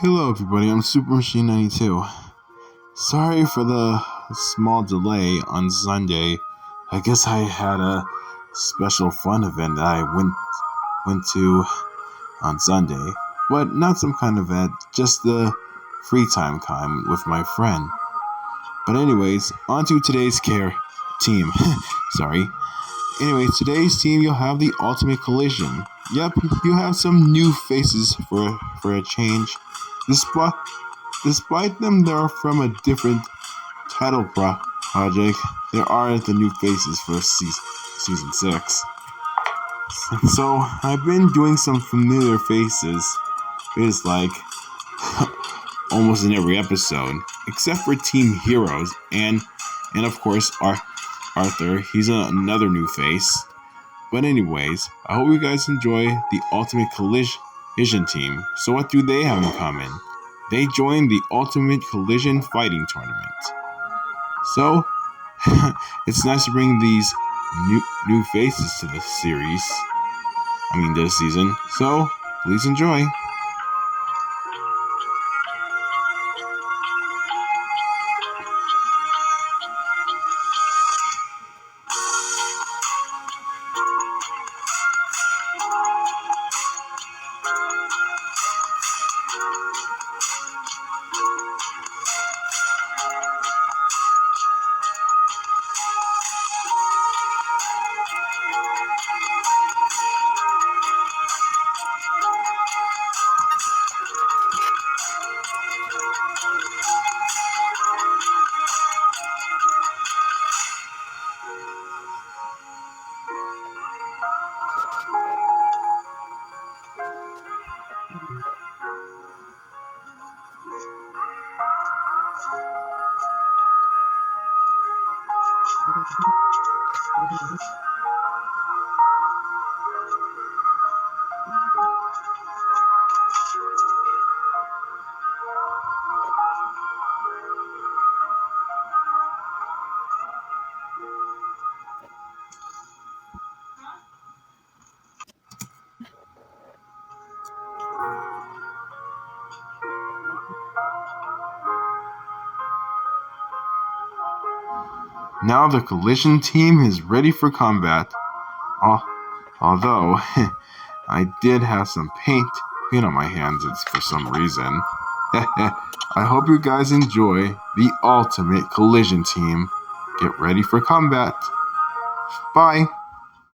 Hello everybody, I'm SuperMachine92. Sorry for the small delay on Sunday. I guess I had a special fun event that I went to on Sunday. But not some kind of event, just the free time with my friend. But anyways, on to today's team. Sorry. Anyways, today's team, you'll have the Ultimate Collision. Yep, you have some new faces for a change. Despite them, they are from a different title project. There are the new faces for season 6. So I've been doing some familiar faces. It's like almost in every episode, except for Team Heroes and of course Arthur. He's another new face. But anyways, I hope you guys enjoy the Ultimate Collision team. So what do they have in common? They joined the Ultimate Collision Fighting Tournament. So, it's nice to bring these new faces to the series. This season. So, please enjoy. Now the Collision team is ready for combat. Although, I did have some paint on my hands for some reason. I hope you guys enjoy the Ultimate Collision team. Get ready for combat. Bye.